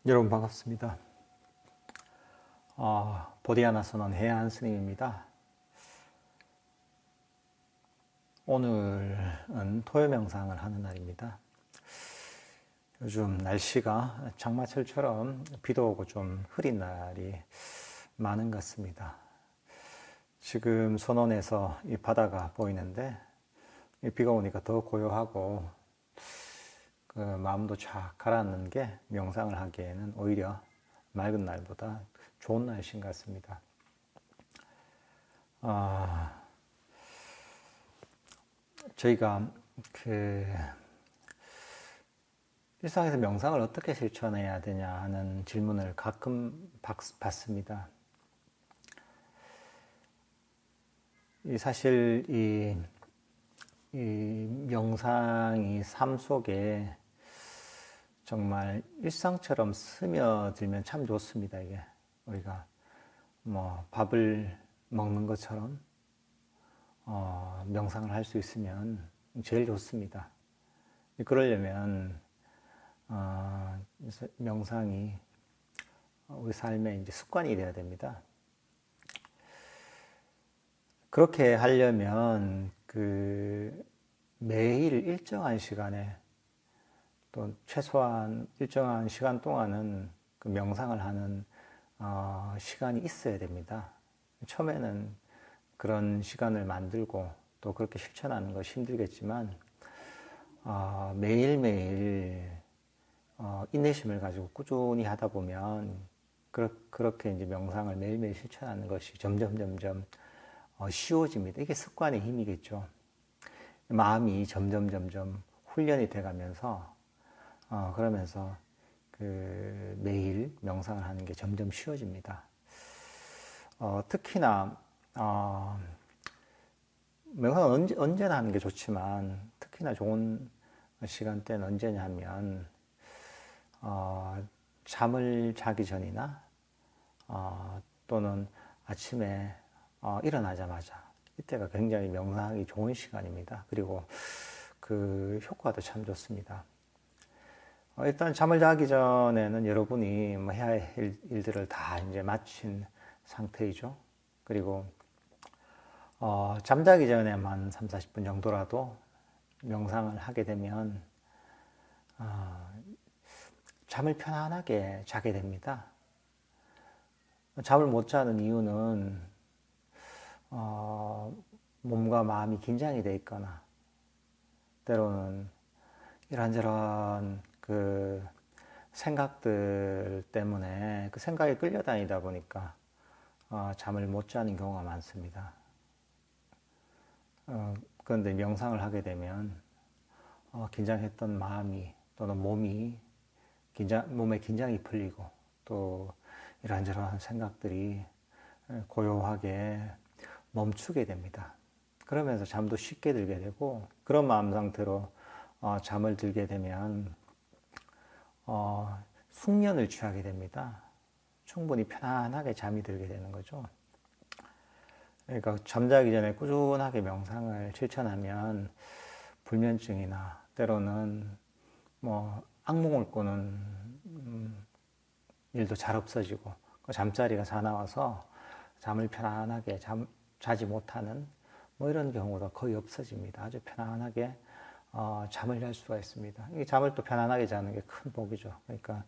여러분 반갑습니다. 보디아나 선언 해안 스님입니다. 오늘은 토요 명상을 하는 날입니다. 요즘 날씨가 장마철처럼 비도 오고 좀 흐린 날이 많은 것 같습니다. 지금 선원에서 이 바다가 보이는데 비가 오니까 더 고요하고 그 마음도 쫙 가라앉는 게 명상을 하기에는 오히려 맑은 날보다 좋은 날씨인 것 같습니다. 저희가 일상에서 명상을 어떻게 실천해야 되냐 하는 질문을 가끔 받습니다. 사실 이 명상이 삶 속에 정말 일상처럼 스며들면 참 좋습니다. 이게 우리가 밥을 먹는 것처럼 명상을 할 수 있으면 제일 좋습니다. 그러려면 명상이 우리 삶의 이제 습관이 되어야 됩니다. 그렇게 하려면 매일 일정한 시간에 또 최소한 일정한 시간 동안은 그 명상을 하는 시간이 있어야 됩니다. 처음에는 그런 시간을 만들고 또 그렇게 실천하는 것이 힘들겠지만 매일매일 인내심을 가지고 꾸준히 하다 보면 그렇게 이제 명상을 매일매일 실천하는 것이 점점 쉬워집니다. 이게 습관의 힘이겠죠. 마음이 점점 훈련이 돼가면서 그러면서 매일 명상을 하는 게 점점 쉬워집니다. 특히나 명상은 언제나 하는 게 좋지만 특히나 좋은 시간대는 언제냐 하면 잠을 자기 전이나 또는 아침에 일어나자마자 이때가 굉장히 명상하기 좋은 시간입니다. 그리고 그 효과도 참 좋습니다. 일단 잠을 자기 전에는 여러분이 해야 할 일들을 다 이제 마친 상태이죠. 그리고 잠자기 전에만 30-40분 정도라도 명상을 하게 되면 잠을 편안하게 자게 됩니다. 잠을 못 자는 이유는 몸과 마음이 긴장이 돼 있거나 때로는 이런저런 그 생각들 때문에 그 생각에 끌려다니다 보니까 잠을 못 자는 경우가 많습니다. 그런데 명상을 하게 되면 긴장했던 마음이 또는 몸에 긴장이 풀리고 또 이런저런 생각들이 고요하게 멈추게 됩니다. 그러면서 잠도 쉽게 들게 되고 그런 마음 상태로 잠을 들게 되면 숙면을 취하게 됩니다. 충분히 편안하게 잠이 들게 되는 거죠. 그러니까 잠자기 전에 꾸준하게 명상을 실천하면 불면증이나 때로는 악몽을 꾸는 일도 잘 없어지고 잠자리가 사나워서 잠을 편안하게 자지 못하는 이런 경우가 거의 없어집니다. 아주 편안하게 잠을 잘 수가 있습니다. 이 잠을 또 편안하게 자는 게 큰 복이죠. 그러니까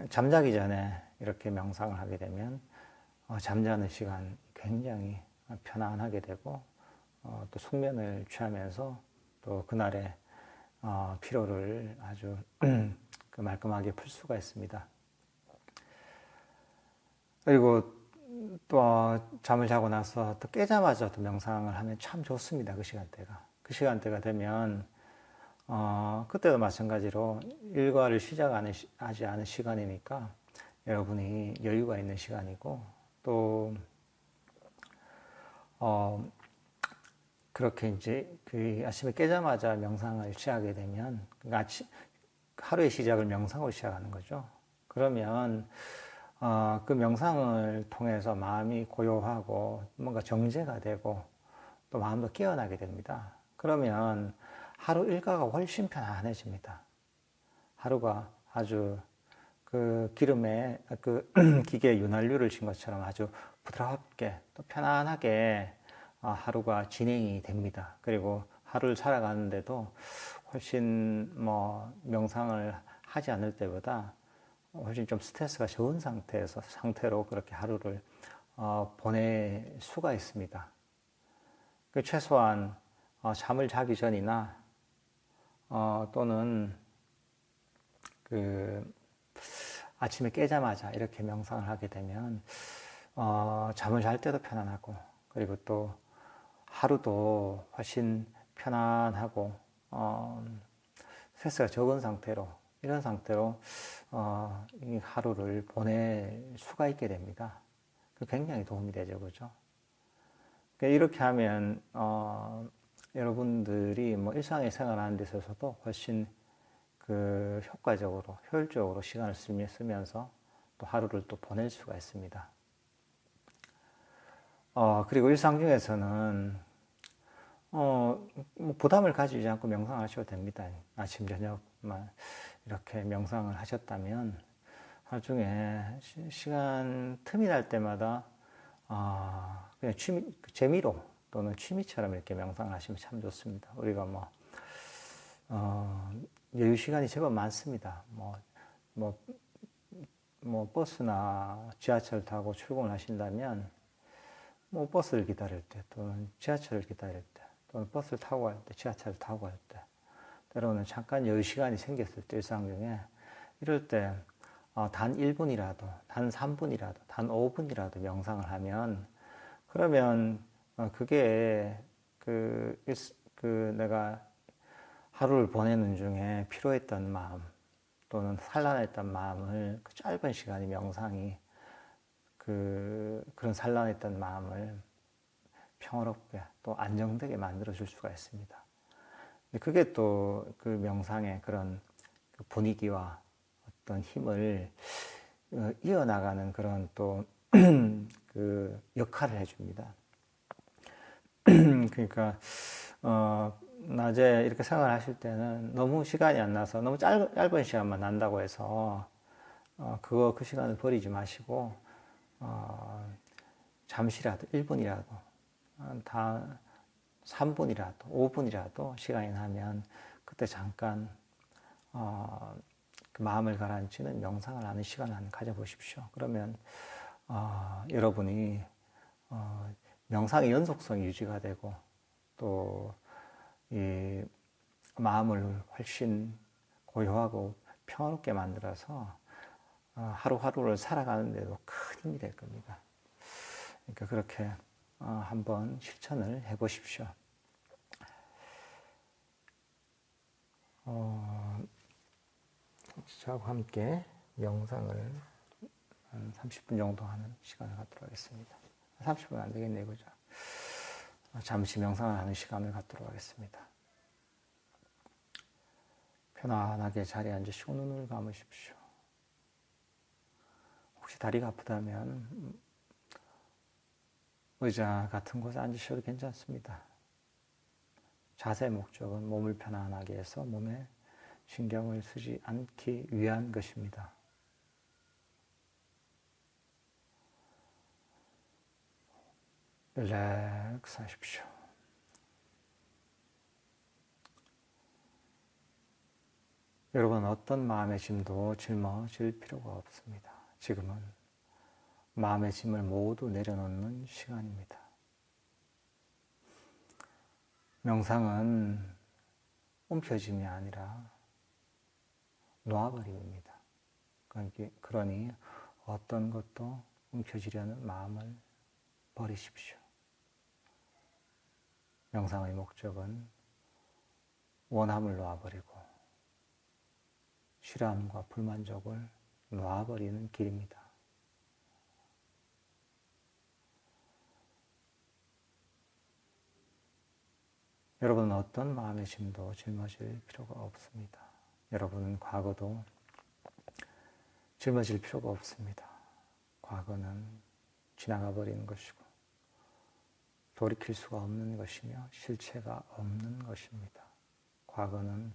잠자기 전에 이렇게 명상을 하게 되면 잠자는 시간 굉장히 편안하게 되고 또 숙면을 취하면서 또 그날의 피로를 아주 말끔하게 풀 수가 있습니다. 그리고 또 잠을 자고 나서 또 깨자마자 또 명상을 하면 참 좋습니다. 그 시간대가 되면 그때도 마찬가지로 일과를 시작하지 않은 시간이니까 여러분이 여유가 있는 시간이고 또 그렇게 이제 그 아침에 깨자마자 명상을 시작하게 되면 하루의 시작을 명상으로 시작하는 거죠. 그러면 그 명상을 통해서 마음이 고요하고 뭔가 정제가 되고 또 마음도 깨어나게 됩니다. 그러면 하루 일과가 훨씬 편안해집니다. 하루가 아주 그 기름에 그 기계에 윤활유를 친 것처럼 아주 부드럽게 또 편안하게 하루가 진행이 됩니다. 그리고 하루를 살아가는데도 훨씬 뭐 명상을 하지 않을 때보다 훨씬 좀 스트레스가 적은 상태로 그렇게 하루를 보낼 수가 있습니다. 그 최소한 잠을 자기 전이나 또는 그 아침에 깨자마자 이렇게 명상을 하게 되면 잠을 잘 때도 편안하고 그리고 또 하루도 훨씬 편안하고 스트레스가 적은 상태로 이런 상태로 이 하루를 보낼 수가 있게 됩니다. 굉장히 도움이 되죠, 그죠? 이렇게 하면 여러분들이 뭐 일상의 생활하는 데 있어서도 훨씬 그 효과적으로, 효율적으로 시간을 쓰면서 또 하루를 또 보낼 수가 있습니다. 그리고 일상 중에서는 뭐 부담을 가지지 않고 명상하셔도 됩니다. 아침 저녁만 이렇게 명상을 하셨다면 하루 중에 시간 틈이 날 때마다 그냥 재미로 또는 취미처럼 이렇게 명상을 하시면 참 좋습니다. 우리가 여유 시간이 제법 많습니다. 버스나 지하철 타고 출근을 하신다면, 버스를 기다릴 때, 또는 지하철을 기다릴 때, 또는 버스를 타고 갈 때, 지하철을 타고 갈 때, 때로는 잠깐 여유 시간이 생겼을 때, 일상 중에, 이럴 때, 단 1분이라도, 단 3분이라도, 단 5분이라도 명상을 하면, 그러면, 그게, 내가 하루를 보내는 중에 피로했던 마음 또는 산란했던 마음을 그 짧은 시간의 명상이 그런 산란했던 마음을 평화롭게 또 안정되게 만들어줄 수가 있습니다. 그게 또 그 명상의 그런 분위기와 어떤 힘을 이어나가는 그런 또 그 역할을 해줍니다. 그러니까 낮에 이렇게 생활하실 때는 너무 시간이 안 나서 너무 짧은 시간만 난다고 해서 그 시간을 버리지 마시고 잠시라도 1분이라도 다 3분이라도 5분이라도 시간이 나면 그때 잠깐 그 마음을 가라앉히는 명상을 하는 시간을 가져보십시오. 그러면 여러분이 명상의 연속성이 유지가 되고 또 이 마음을 훨씬 고요하고 평화롭게 만들어서 하루하루를 살아가는데도 큰 힘이 될 겁니다. 그러니까 그렇게 한번 실천을 해보십시오. 저하고 함께 명상을 한 30분 정도 하는 시간을 갖도록 하겠습니다. 30분 안 되겠네요, 그죠? 잠시 명상을 하는 시간을 갖도록 하겠습니다. 편안하게 자리에 앉으시고 눈을 감으십시오. 혹시 다리가 아프다면 의자 같은 곳에 앉으셔도 괜찮습니다. 자세의 목적은 몸을 편안하게 해서 몸에 신경을 쓰지 않기 위한 것입니다. 릴렉스 하십시오. 여러분, 어떤 마음의 짐도 짊어질 필요가 없습니다. 지금은 마음의 짐을 모두 내려놓는 시간입니다. 명상은 움켜짐이 아니라 놓아버림입니다. 그러니 어떤 것도 움켜쥐려는 마음을 버리십시오. 명상의 목적은 원함을 놓아버리고 싫어함과 불만족을 놓아버리는 길입니다. 여러분은 어떤 마음의 짐도 짊어질 필요가 없습니다. 여러분은 과거도 짊어질 필요가 없습니다. 과거는 지나가 버리는 것이고 돌이킬 수가 없는 것이며 실체가 없는 것입니다. 과거는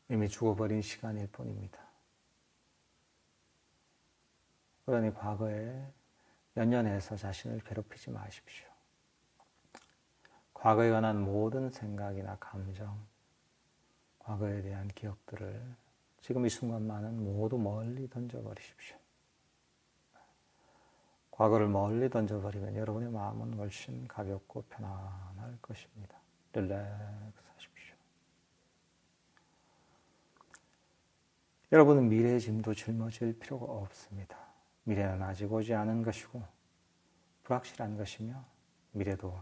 이미 죽어버린 시간일 뿐입니다. 그러니 과거에 연연해서 자신을 괴롭히지 마십시오. 과거에 관한 모든 생각이나 감정, 과거에 대한 기억들을 지금 이 순간만은 모두 멀리 던져버리십시오. 과거를 멀리 던져버리면 여러분의 마음은 훨씬 가볍고 편안할 것입니다. 릴렉스 하십시오. 여러분은 미래의 짐도 짊어질 필요가 없습니다. 미래는 아직 오지 않은 것이고 불확실한 것이며 미래도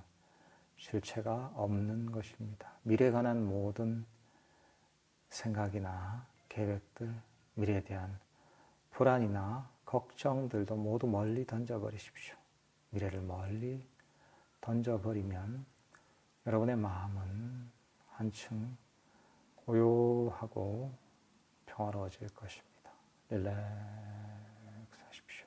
실체가 없는 것입니다. 미래에 관한 모든 생각이나 계획들, 미래에 대한 불안이나 걱정들도 모두 멀리 던져버리십시오. 미래를 멀리 던져버리면 여러분의 마음은 한층 고요하고 평화로워질 것입니다. 릴렉스 하십시오.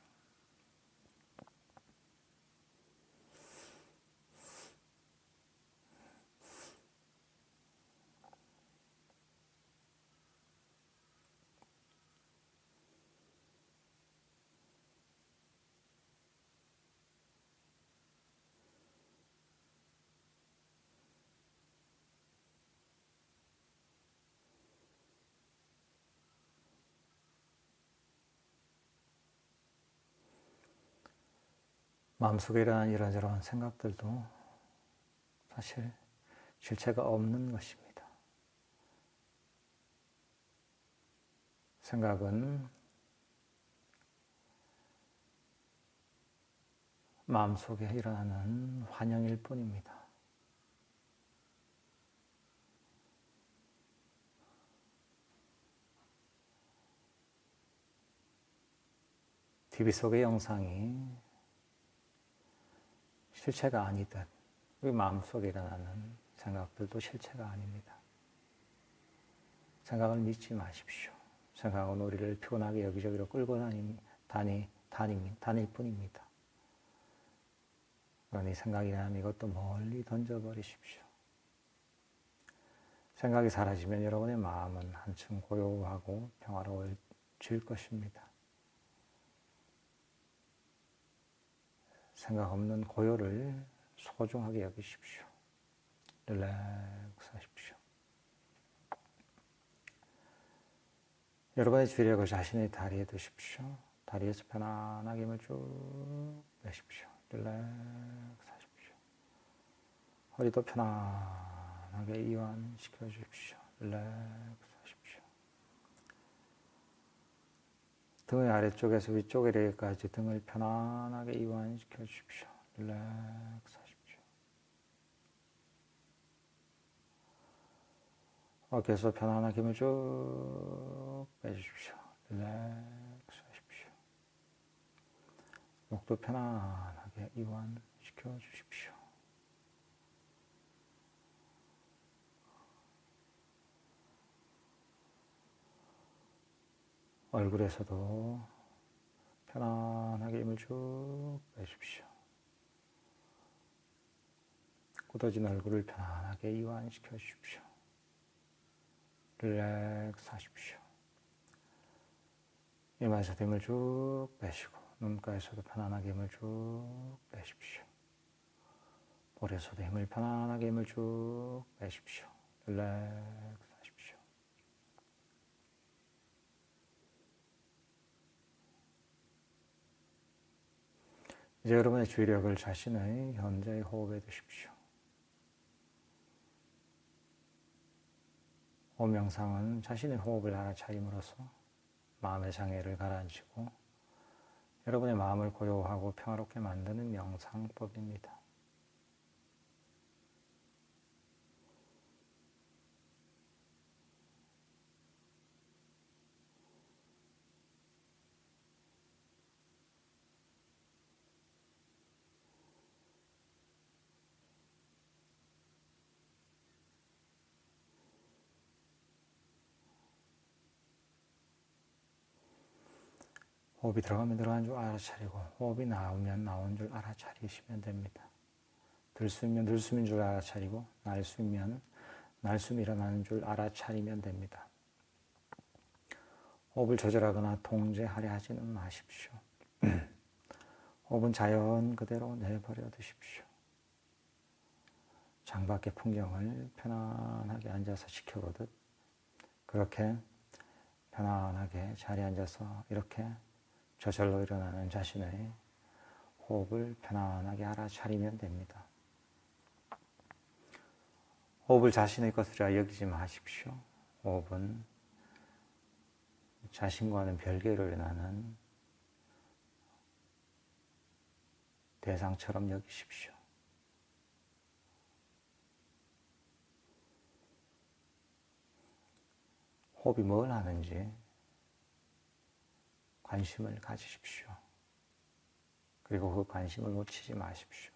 마음속에 일어난 이런저런 생각들도 사실 실체가 없는 것입니다. 생각은 마음속에 일어나는 환영일 뿐입니다. TV 속의 영상이 실체가 아니듯 우리 마음속에 일어나는 생각들도 실체가 아닙니다. 생각을 믿지 마십시오. 생각은 우리를 피곤하게 여기저기로 끌고 다닐 뿐입니다. 그러니 생각이라면 이것도 멀리 던져버리십시오. 생각이 사라지면 여러분의 마음은 한층 고요하고 평화로워질 것입니다. 생각 없는 고요를 소중하게 여기십시오. 릴렉스 하십시오. 여러분의 주력을 자신의 다리에 두십시오. 다리에서 편안하게 힘을 쭉 내십시오. 릴렉스 하십시오. 허리도 편안하게 이완시켜 주십시오. 릴렉스 하십시오. 등의 아래쪽에서 위쪽에까지 등을 편안하게 이완시켜 주십시오. 릴렉스 하십시오. 어깨에서 편안하게 힘을 쭉 빼주십시오. 릴렉스 하십시오. 목도 편안하게 이완시켜 주십시오. 얼굴에서도 편안하게 힘을 쭉 빼십시오. 굳어진 얼굴을 편안하게 이완시켜 주십시오. 릴렉스 하십시오. 이마에서도 힘을 쭉 빼시고 눈가에서도 편안하게 힘을 쭉 빼십시오. 볼에서도 편안하게 힘을 쭉 빼십시오. 릴렉스 하십시오. 이제 여러분의 주의력을 자신의 현재의 호흡에 두십시오. 호흡 명상은 자신의 호흡을 알아차림으로써 마음의 장애를 가라앉히고 여러분의 마음을 고요하고 평화롭게 만드는 명상법입니다. 호흡이 들어가면 들어간 줄 알아차리고 호흡이 나오면 나온 줄 알아차리시면 됩니다. 들숨이면 들숨인 줄 알아차리고 날숨이면 날숨이 일어나는 줄 알아차리면 됩니다. 호흡을 조절하거나 통제하려 하지는 마십시오. 호흡은 자연 그대로 내버려 두십시오. 창밖의 풍경을 편안하게 앉아서 지켜보듯 그렇게 편안하게 자리에 앉아서 이렇게 저절로 일어나는 자신의 호흡을 편안하게 알아차리면 됩니다. 호흡을 자신의 것이라 여기지 마십시오. 호흡은 자신과는 별개로 일어나는 대상처럼 여기십시오. 호흡이 뭘 하는지 관심을 가지십시오. 그리고 그 관심을 놓치지 마십시오.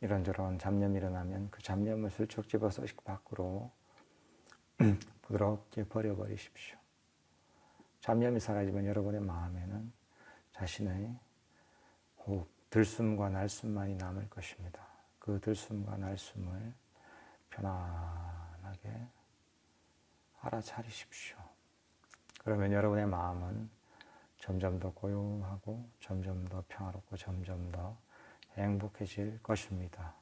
이런저런 잡념이 일어나면 그 잡념을 슬쩍 집어서 밖으로 부드럽게 버려버리십시오. 잡념이 사라지면 여러분의 마음에는 자신의 호흡, 들숨과 날숨만이 남을 것입니다. 그 들숨과 날숨을 편안하게 알아차리십시오. 그러면 여러분의 마음은 점점 더 고요하고 점점 더 평화롭고 점점 더 행복해질 것입니다.